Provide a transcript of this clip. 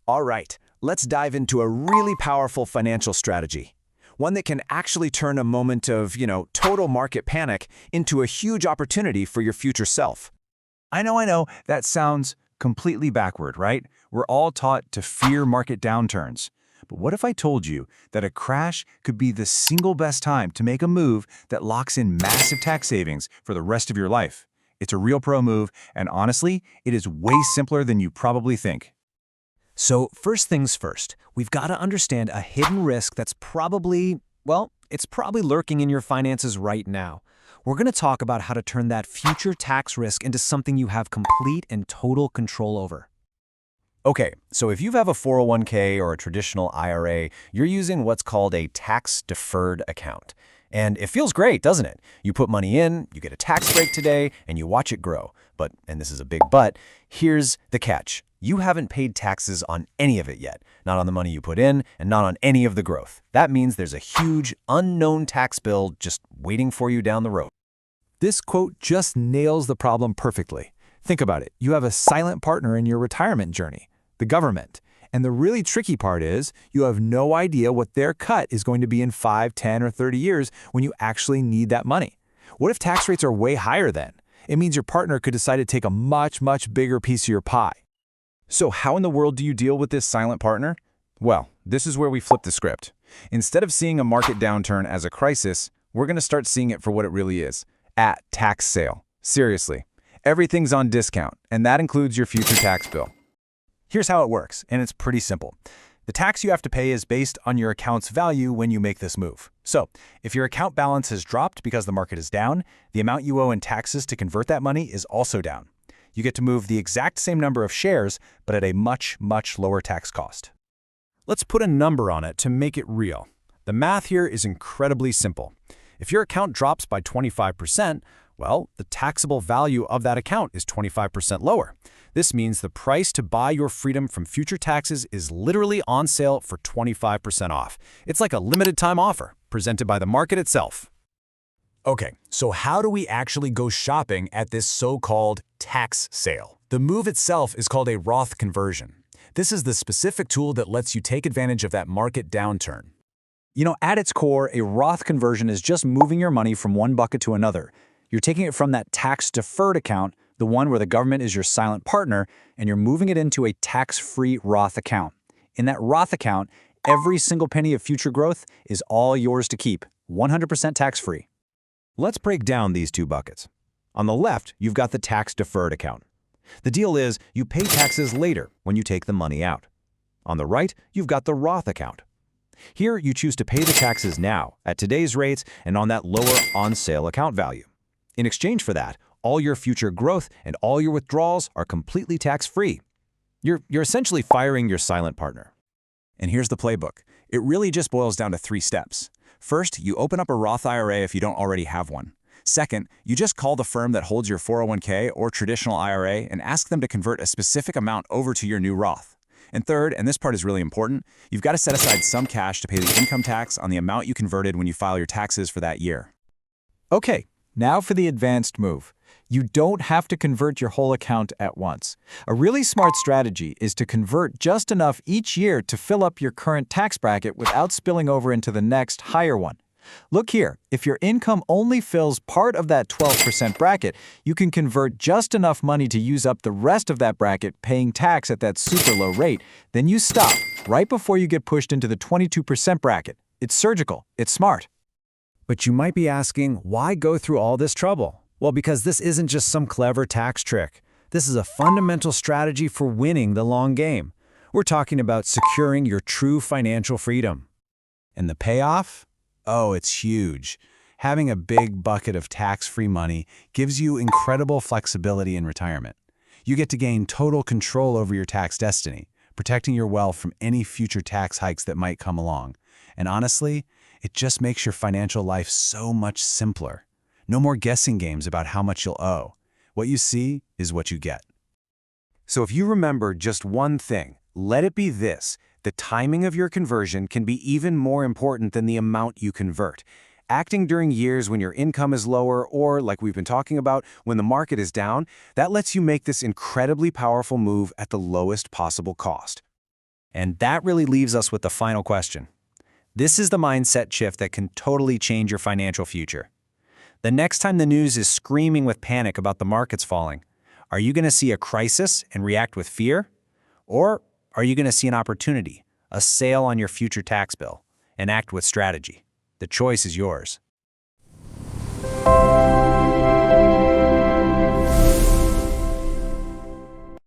All right, let's dive into a really powerful financial strategy. One that can actually turn a moment of, total market panic into a huge opportunity for your future self. I know, that sounds completely backward, right? We're all taught to fear market downturns. But what if I told you that a crash could be the single best time to make a move that locks in massive tax savings for the rest of your life? It's a real pro move, and honestly, it is way simpler than you probably think. So first things first, we've got to understand a hidden risk that's probably lurking in your finances right now. We're going to talk about how to turn that future tax risk into something you have complete and total control over. Okay, so if you have a 401k or a traditional IRA, you're using what's called a tax-deferred account. And it feels great, doesn't it? You put money in, you get a tax break today, and you watch it grow. But, and this is a big but, here's the catch. You haven't paid taxes on any of it yet. Not on the money you put in, and not on any of the growth. That means there's a huge, unknown tax bill just waiting for you down the road. This quote just nails the problem perfectly. Think about it. You have a silent partner in your retirement journey, the government. And the really tricky part is you have no idea what their cut is going to be in 5, 10, or 30 years when you actually need that money. What if tax rates are way higher then? It means your partner could decide to take a much, much bigger piece of your pie. So how in the world do you deal with this silent partner? Well, this is where we flip the script. Instead of seeing a market downturn as a crisis, we're going to start seeing it for what it really is, at tax sale. Seriously, everything's on discount, and that includes your future tax bill. Here's how it works, and it's pretty simple. The tax you have to pay is based on your account's value when you make this move. So, if your account balance has dropped because the market is down, the amount you owe in taxes to convert that money is also down. You get to move the exact same number of shares, but at a much, much lower tax cost. Let's put a number on it to make it real. The math here is incredibly simple. If your account drops by 25%, well, the taxable value of that account is 25% lower. This means the price to buy your freedom from future taxes is literally on sale for 25% off. It's like a limited time offer presented by the market itself. Okay, so how do we actually go shopping at this so-called tax sale? The move itself is called a Roth conversion. This is the specific tool that lets you take advantage of that market downturn. At its core, a Roth conversion is just moving your money from one bucket to another. You're taking it from that tax-deferred account, the one where the government is your silent partner, and you're moving it into a tax-free Roth account. In that Roth account, every single penny of future growth is all yours to keep, 100% tax-free. Let's break down these two buckets. On the left, you've got the tax-deferred account. The deal is you pay taxes later when you take the money out. On the right, you've got the Roth account. Here, you choose to pay the taxes now, at today's rates and on that lower on-sale account value. In exchange for that, all your future growth and all your withdrawals are completely tax-free. You're essentially firing your silent partner. And here's the playbook. It really just boils down to 3 steps. First, you open up a Roth IRA if you don't already have one. Second, you just call the firm that holds your 401k or traditional IRA and ask them to convert a specific amount over to your new Roth. And third, and this part is really important, you've got to set aside some cash to pay the income tax on the amount you converted when you file your taxes for that year. Okay, now for the advanced move. You don't have to convert your whole account at once. A really smart strategy is to convert just enough each year to fill up your current tax bracket without spilling over into the next higher one. Look here, if your income only fills part of that 12% bracket, you can convert just enough money to use up the rest of that bracket paying tax at that super low rate. Then you stop right before you get pushed into the 22% bracket. It's surgical. It's smart. But you might be asking, why go through all this trouble? Well, because this isn't just some clever tax trick. This is a fundamental strategy for winning the long game. We're talking about securing your true financial freedom. And the payoff? Oh, it's huge. Having a big bucket of tax-free money gives you incredible flexibility in retirement. You get to gain total control over your tax destiny, protecting your wealth from any future tax hikes that might come along. And honestly, it just makes your financial life so much simpler. No more guessing games about how much you'll owe. What you see is what you get. So if you remember just one thing, let it be this. The timing of your conversion can be even more important than the amount you convert. Acting during years when your income is lower or, like we've been talking about, when the market is down, that lets you make this incredibly powerful move at the lowest possible cost. And that really leaves us with the final question. This is the mindset shift that can totally change your financial future. The next time the news is screaming with panic about the markets falling, are you going to see a crisis and react with fear? Or are you going to see an opportunity, a sale on your future tax bill, and act with strategy? The choice is yours.